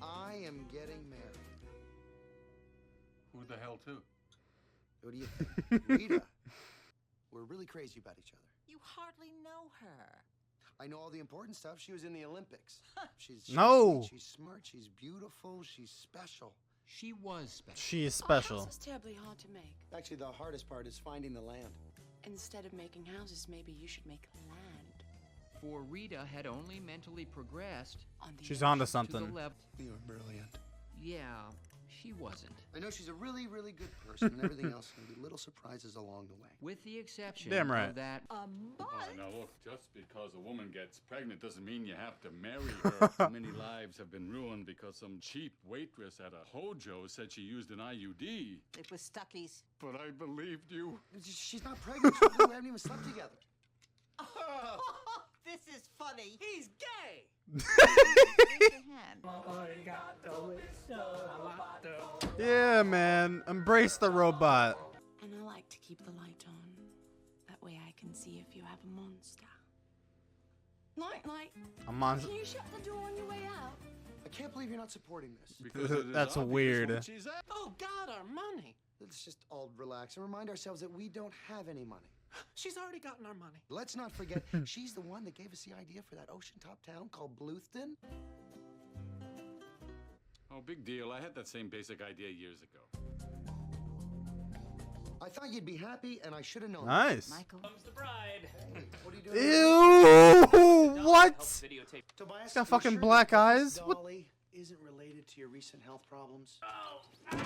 I am getting married. Who the hell to? What do you think? Rita. We're really crazy about each other. You hardly know her. I know all the important stuff. She was in the Olympics. She's No. sweet, she's smart, she's beautiful, she's special. She was special. She is special. Houses terribly hard to make. Actually, the hardest part is finding the land. Instead of making houses, maybe you should make land. For Rita had only mentally progressed On the She's onto to the something. level. You're brilliant. Yeah, she wasn't. I know she's a really, really good person, and everything else can be little surprises along the way. With the exception Damn right. of that. Oh, now look, just because a woman gets pregnant doesn't mean you have to marry her. Many lives have been ruined because some cheap waitress at a hojo said she used an IUD. It was Stucky's. But I believed you. She's not pregnant. We haven't even slept together. This is funny. He's gay. Yeah, man. Embrace the robot. And I like to keep the light on. That way I can see if you have a monster. Night. A monster. Can you shut the door on your way out? I can't believe you're not supporting this. Because it is That's obvious weird. what she's at. Oh, God, our money. Let's just all relax and remind ourselves that we don't have any money. She's already gotten our money. Let's not forget, she's the one that gave us the idea for that ocean-top town called Bluthton. Oh, big deal. I had that same basic idea years ago. I thought you'd be happy, and I should have known. Nice. Michael. Comes the bride. What are you doing? Ew! What? Videotape. Tobias, He's got you fucking sure black that eyes? this What? Dolly isn't related to your recent health problems? Oh,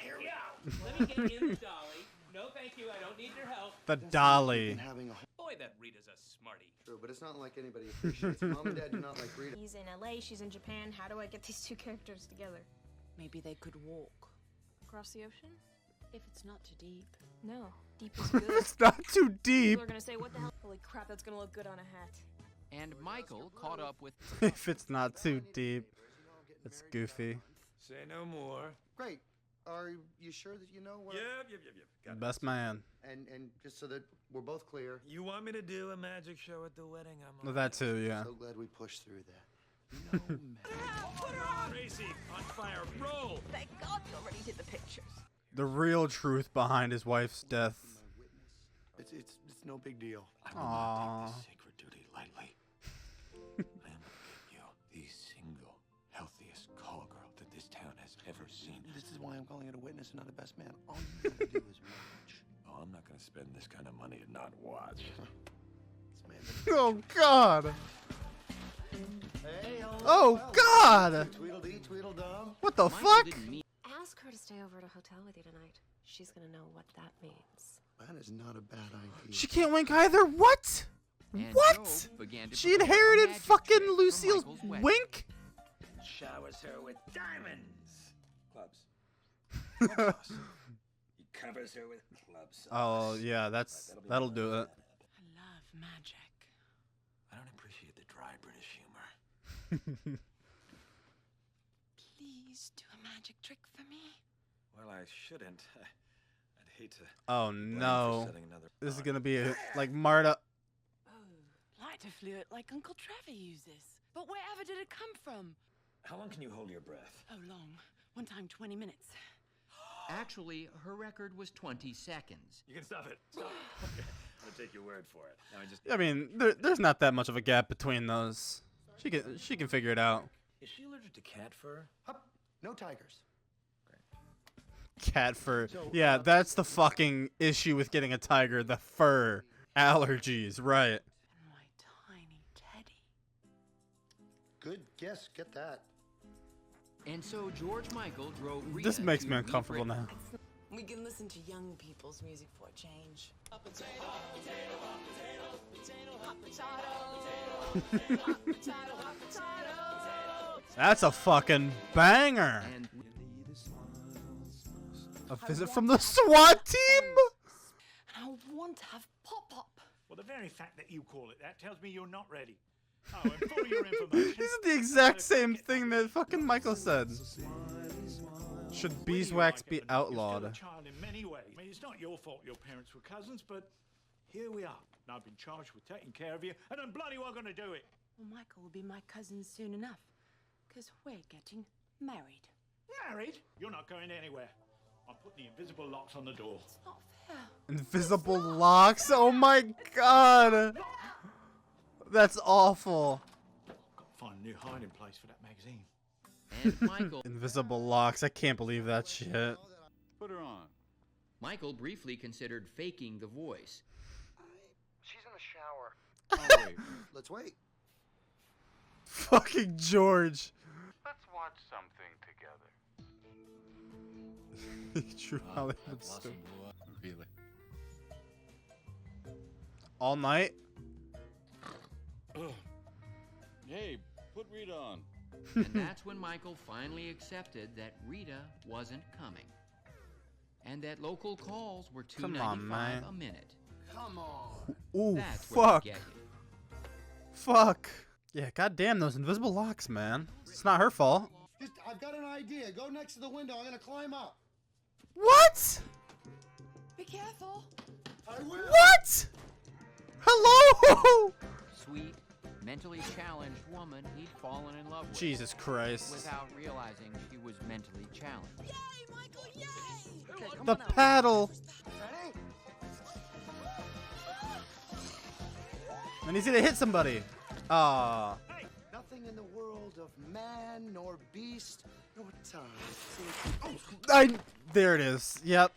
here we go. Let me get in the dolly. No, thank you. I don't need your help. The Been dolly. having a Boy, that Rita's a smarty. true, but it's not like anybody appreciates it. Mom and Dad do not like Rita. He's in LA, she's in Japan. How do I get these two characters together? Maybe they could walk. Across the ocean? If it's not too deep. No. Deep is good. It's not too deep. People are gonna say, what the hell? Holy crap, that's gonna look good on a hat. And Michael caught up with. If it's not too deep. It's goofy. Say no more. Great. Are you sure that you know what? Yep. Got it. Best man. And just so that we're both clear, You want me to do a magic show at the wedding? I'm Well, that too, yeah. so glad we pushed through that. No man. Tracy, on fire, roll! Thank God you already did the pictures. The real truth behind his wife's death. It's no big deal. I will Aww. not take this sacred duty lightly. I am you, the single healthiest call girl that this town has ever seen. This is why I'm calling it a witness and not a best man. All you gotta do is watch. Oh, I'm not gonna spend this kind of money to not watch. This man. Oh, God. Hey, Oh, God. Tweedledee, Tweedledum. What the Michael fuck? didn't mean Ask her to stay over at a hotel with you tonight. She's gonna know what that means. That is not a bad idea. She can't wink either. What? and What? Joe began to She prepare a inherited magic fucking trick for Lucille's Michael's wedding. wink? Showers her with diamonds. Clubs. Club sauce. He covers her with club sauce. Oh, yeah, that'll do it. I love magic. I don't appreciate the dry British humor. Please do a magic trick for me. Well, I shouldn't. I'd hate to. Oh, blame for no. setting another This is bond. gonna be like Marta. Oh, lighter fluid like Uncle Trevor uses. But wherever did it come from? How long can you hold your breath? Oh, long. One time, 20 minutes. Actually, her record was 20 seconds. You can stop it. Stop. Okay. I'll take your word for it. Now I just. I mean, there's not that much of a gap between those. She can figure it out. Is she allergic to cat fur? Hup, no tigers. Cat fur. Yeah, that's the fucking issue with getting a tiger. The fur allergies, right? And my tiny teddy. Good guess. Get that. And so George Michael drove Rita This makes to me uncomfortable Rita. now. We can listen to young people's music for a change. That's a fucking banger. And A visit from the SWAT team. And I want to have pop-pop. Well, the very fact that you call it that tells me you're not ready. Oh, and for your information... This is the exact same thing that fucking Michael said. Should beeswax be You're still a outlawed? child in many ways. I mean, it's not your fault your parents were cousins, but here we are. And I've been charged with taking care of you, and I'm bloody well going to do it. Well, Michael will be my cousin soon enough. Because we're getting married. Married? You're not going anywhere. I'm putting the invisible locks on the door. It's not fair. Invisible locks? Oh my god! That's awful. Got to find a new hiding place for that magazine. And Michael Invisible locks. I can't believe that shit. Put her on. Michael briefly considered faking the voice. She's in the shower. Oh, wait. Let's wait. Fucking George. Let's watch something together. True Hollywood Blossom story. blew up. Really? All night? Hey, put Rita on. And that's when Michael finally accepted that Rita wasn't coming. And that local calls were Come on, $2.95 man. a minute. Come on. Ooh, That's where fuck. you get you. Fuck. Yeah, goddamn those invisible locks, man. It's not her fault. Just, I've got an idea. Go next to the window. I'm gonna climb up. What? Be careful. I will. What? Hello? Sweet, mentally challenged woman he'd fallen in love with. Jesus Christ. Without realizing she was mentally challenged. Yay, Michael, yay! Okay, come The on now. paddle. Ready? And he's gonna hit somebody. Ah. Nothing in the world of man nor beast nor time. There it is. Yep.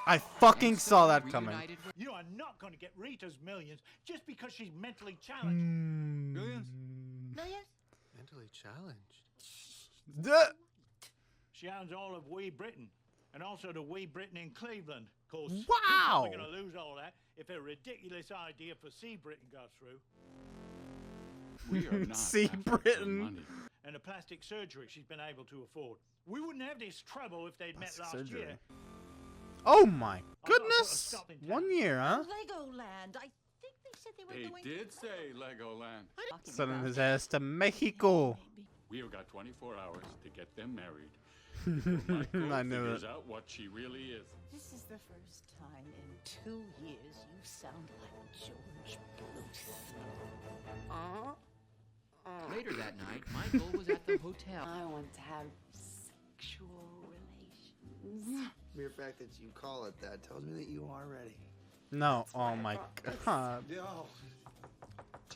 I fucking And saw so that coming. reunited with- You are not going to get Rita's millions just because she's mentally challenged. Millions? Millions? Mentally challenged. Duh. She owns all of Wee Britain and also the Wee Britain in Cleveland. Of course, Wow. we're going to lose all that if a ridiculous idea for Sea Britain goes through. We are not See, after her Britain. money. And the plastic surgery she's been able to afford. We wouldn't have this trouble if they'd met Plastic last surgery. year. Oh my put a goodness. stop in town. 1 year, huh? Legoland. I think they said they were They going did say Legoland. Sending his ass to Mexico. We have got 24 hours to get them married. Michael I knew figures it. out what she really is. This is the first time in 2 years you sound like George Bluthton. Later that night, Michael was at the hotel. I want to have sexual relations. Mere fact that you call it that tells me that you are ready. No. Oh my god. Yo.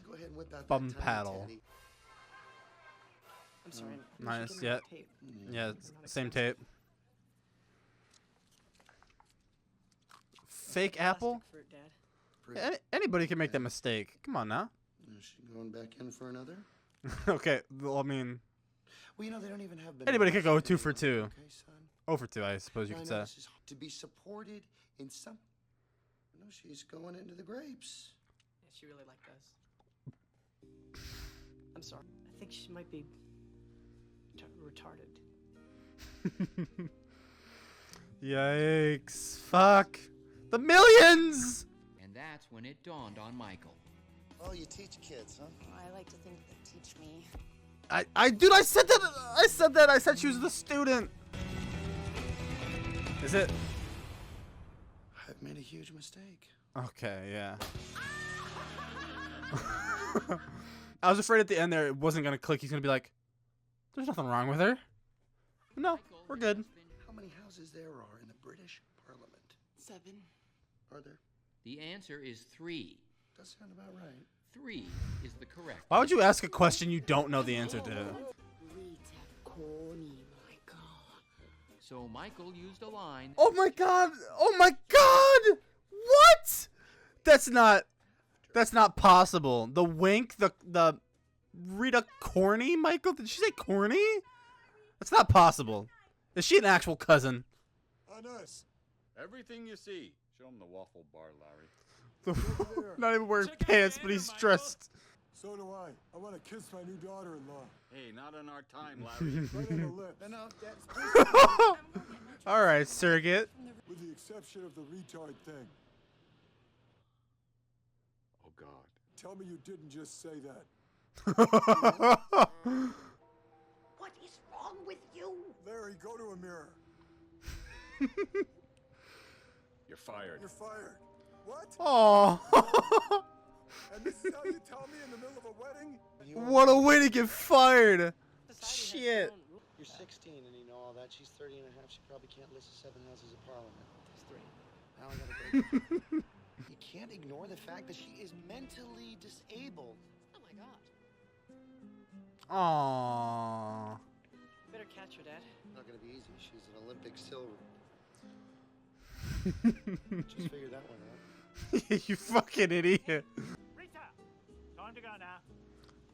Go ahead and whip out Bum that tiny paddle. teddy. I'm sorry. Nice. Yeah. Yeah. Same tape. Fake apple? Fruit, Dad. Anybody can make that mistake. Come on now. Is she going back in for another? Okay. Well, I mean, Well, you know, they don't even have anybody could go bananas 2 for anymore, 2. Okay, son? 0 for 2, I suppose you I could know say. this is to be supported in some. No, she's going into the grapes. Yeah, she really liked us. I'm sorry. I think she might be retarded. Yikes. Fuck. The millions! And that's when it dawned on Michael. Oh, you teach kids, huh? I like to think they teach me. Dude, I said that. I said she was the student. Is it? I've made a huge mistake. Okay, yeah. I was afraid at the end there it wasn't gonna click. He's gonna be like, "There's nothing wrong with her." No, we're good. How many houses there are in the British Parliament? 7. Are there? The answer is 3. Does sound about right. 3 is the correct. Why would you ask a question you don't know the answer to? Rita, corny, my God. So Michael used a line. Oh my god! Oh my god! What? That's not possible. The wink, the Rita corny, Michael? Did she say corny? That's not possible. Is she an actual cousin? On us. Everything you see. Show him the waffle bar, Larry. Not even wearing Check out pants, the but he's end, dressed. So do I. I want to kiss my new daughter-in-law. Hey, not on our time, Larry. Right on the lips. No, that's All right, surrogate. With the exception of the retard thing. Oh, God. Tell me you didn't just say that. What is wrong with you? Larry, go to a mirror. You're fired. You're fired. What? Oh. And this is how you tell me in the middle of a wedding? What a way to get fired! Shit. You're 16 and you know all that. She's 30 and a half. She probably can't list the 7 houses of Parliament. There's 3. Now I gotta break. You can't ignore the fact that she is mentally disabled. Oh my God. Aww. Better catch her, Dad. Not gonna be easy. She's an Olympic silver. Just figured that one out. You fucking idiot. Rita, time to go now.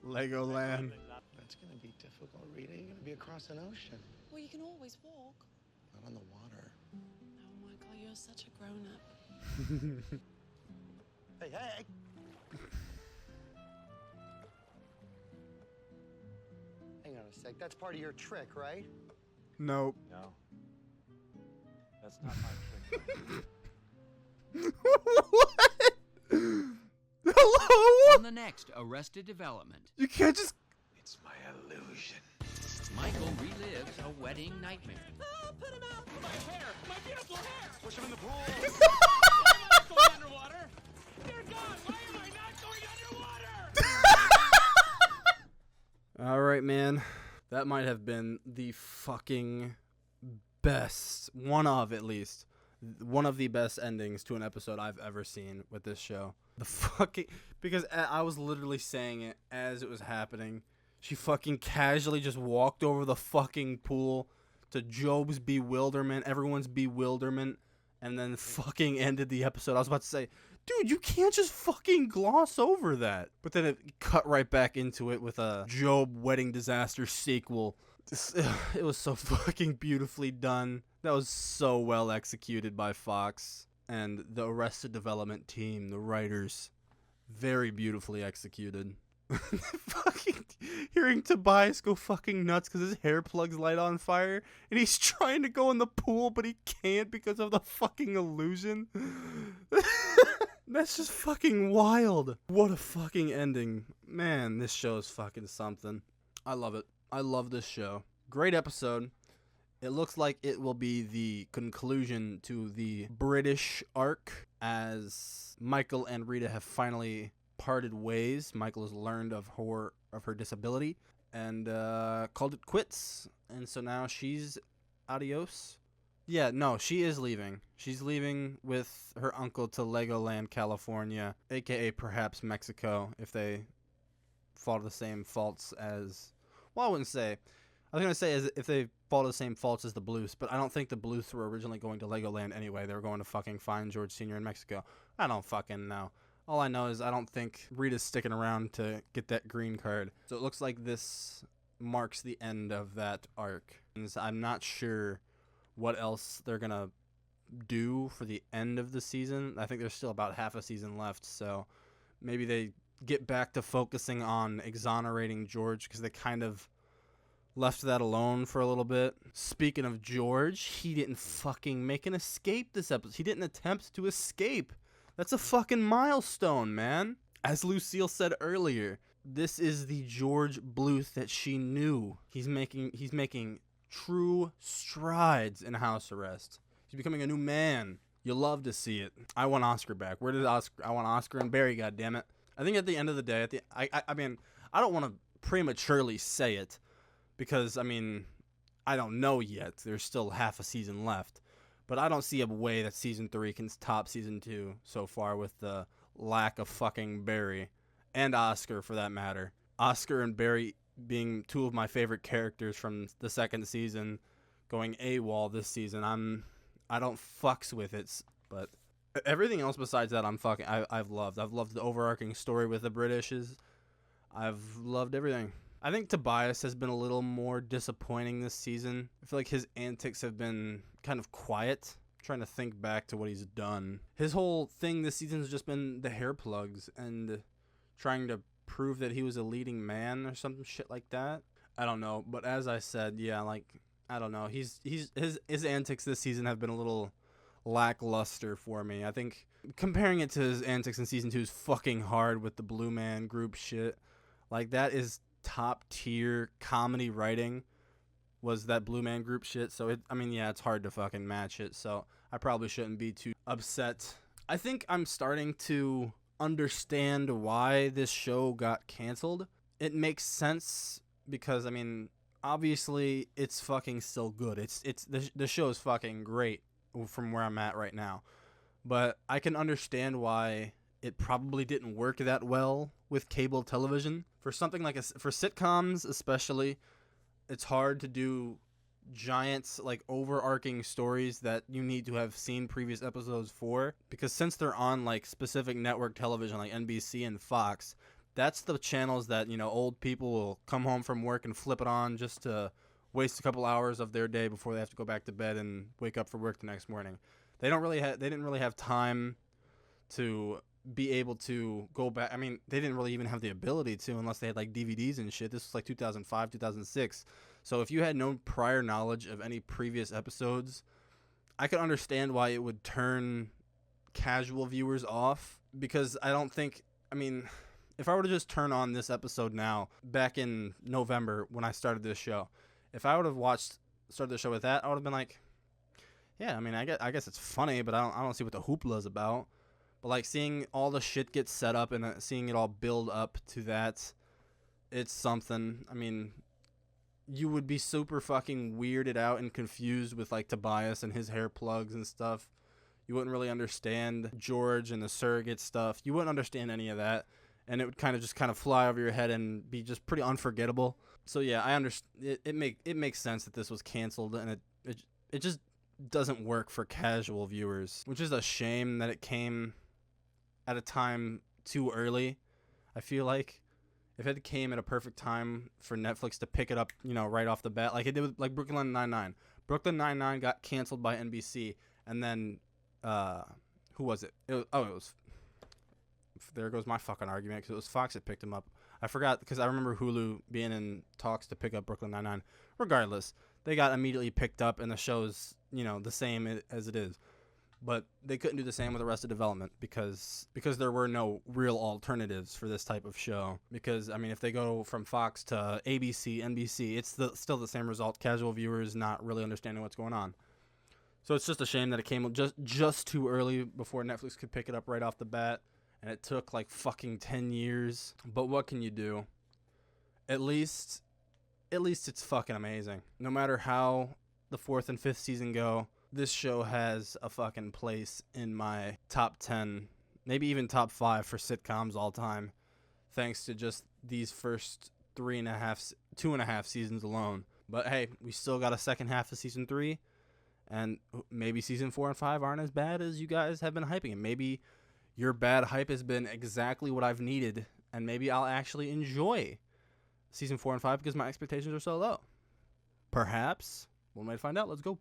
Legoland. That's gonna be difficult, Rita. You're gonna be across an ocean. Well, you can always walk. Not on the water. Oh, Michael, you're such a grown-up. Hey, hey! Hang on a sec. That's part of your trick, right? Nope. No. That's not my trick. What? Hello? On the next Arrested Development, You can't just. It's my illusion. Michael relives a wedding nightmare. Oh, put him out! My hair! My beautiful hair! Push him in the pool. Why am I not going underwater? Dear God, why am I not going underwater? Alright, man. That might have been the fucking best. One of, at least. One of the best endings to an episode I've ever seen with this show. The fucking. Because I was literally saying it as it was happening. She fucking casually just walked over the fucking pool to Job's bewilderment, everyone's bewilderment, and then fucking ended the episode. I was about to say, dude, you can't just fucking gloss over that. But then it cut right back into it with a Job wedding disaster sequel. It was so fucking beautifully done. That was so well executed by Fox and the Arrested Development team, the writers. Very beautifully executed. Fucking hearing Tobias go fucking nuts because his hair plugs light on fire and he's trying to go in the pool but he can't because of the fucking illusion. That's just fucking wild. What a fucking ending. Man, this show is fucking something. I love it. I love this show. Great episode. It looks like it will be the conclusion to the British arc as Michael and Rita have finally parted ways. Michael has learned of her disability and called it quits. And so now she's adios. Yeah, no, she is leaving. She's leaving with her uncle to Legoland, California, aka perhaps Mexico, if they fall to the same faults as... Well, I wouldn't say. I was going to say as if they fall to the same faults as the Bluths, but I don't think the Bluths were originally going to Legoland anyway. They were going to fucking find George Sr. in Mexico. I don't fucking know. All I know is I don't think Rita's sticking around to get that green card. So it looks like this marks the end of that arc. And I'm not sure what else they're going to do for the end of the season. I think there's still about half a season left, so maybe they get back to focusing on exonerating George because they kind of left that alone for a little bit. Speaking of George, he didn't fucking make an escape this episode. He didn't attempt to escape. That's a fucking milestone, man. As Lucille said earlier, this is the George Bluth that she knew. He's making true strides in house arrest. He's becoming a new man. You love to see it. I want Oscar back. Where did Oscar? I want Oscar and Barry. goddammit. I think at the end of the day, I mean, I don't want to prematurely say it because I mean, I don't know yet. There's still half a season left, but I don't see a way that season 3 can top season 2 so far with the lack of fucking Barry and Oscar for that matter. Oscar and Barry being two of my favorite characters from the second season, going AWOL this season. I don't fucks with it, but everything else besides that, I've loved. I've loved the overarching story with the Britishes. I've loved everything. I think Tobias has been a little more disappointing this season. I feel like his antics have been kind of quiet. I'm trying to think back to what he's done. His whole thing this season has just been the hair plugs and trying to prove that he was a leading man or some shit like that. I don't know, but as I said, yeah, like I don't know. His antics this season have been a little lackluster for me. I think comparing it to his antics in season 2 is fucking hard with the Blue Man Group shit. Like that is top tier comedy writing was that Blue Man Group shit. So it's hard to fucking match it. So I probably shouldn't be too upset. I think I'm starting to understand why this show got canceled. It makes sense because, I mean, obviously it's fucking still good. The show is fucking great from where I'm at right now. But I can understand why it probably didn't work that well with cable television. For something like for sitcoms especially, it's hard to do giant, like, overarching stories that you need to have seen previous episodes for, because since they're on like specific network television like NBC and Fox, that's the channels that, you know, old people will come home from work and flip it on just to waste a couple hours of their day before they have to go back to bed and wake up for work the next morning. They didn't really have time to be able to go back. I mean, they didn't really even have the ability to unless they had like DVDs and shit. This was like 2005, 2006. So if you had no prior knowledge of any previous episodes, I could understand why it would turn casual viewers off, because I don't think, I mean, if I were to just turn on this episode now, back in November when I started this show, if I would have started the show with that, I would have been like, yeah, I mean, I guess it's funny, but I don't see what the hoopla is about. But like seeing all the shit get set up and seeing it all build up to that, it's something. I mean, you would be super fucking weirded out and confused with like Tobias and his hair plugs and stuff. You wouldn't really understand George and the surrogate stuff. You wouldn't understand any of that, and it would kind of fly over your head and be just pretty unforgettable. So yeah, I understand. It makes sense that this was canceled, and it just doesn't work for casual viewers, which is a shame that it came at a time too early. I feel like if it came at a perfect time for Netflix to pick it up, you know, right off the bat, like it did with like Brooklyn Nine-Nine. Brooklyn Nine-Nine got canceled by NBC, and then who was it? It was there goes my fucking argument, because it was Fox that picked him up. I forgot, because I remember Hulu being in talks to pick up Brooklyn Nine-Nine. Regardless, they got immediately picked up, and the show's, you know, the same as it is. But they couldn't do the same with Arrested Development because there were no real alternatives for this type of show. Because, I mean, if they go from Fox to ABC, NBC, it's still the same result. Casual viewers not really understanding what's going on. So it's just a shame that it came just too early before Netflix could pick it up right off the bat. And it took like fucking 10 years. But what can you do? At least it's fucking amazing. No matter how the 4th and 5th season go, this show has a fucking place in my top 10, maybe even top 5 for sitcoms all time, thanks to just these first 2.5 seasons alone. But hey, we still got a second half of season 3, and maybe season 4 and 5 aren't as bad as you guys have been hyping, and maybe your bad hype has been exactly what I've needed, and maybe I'll actually enjoy season 4 and 5 because my expectations are so low. Perhaps. One way to find out. Let's go.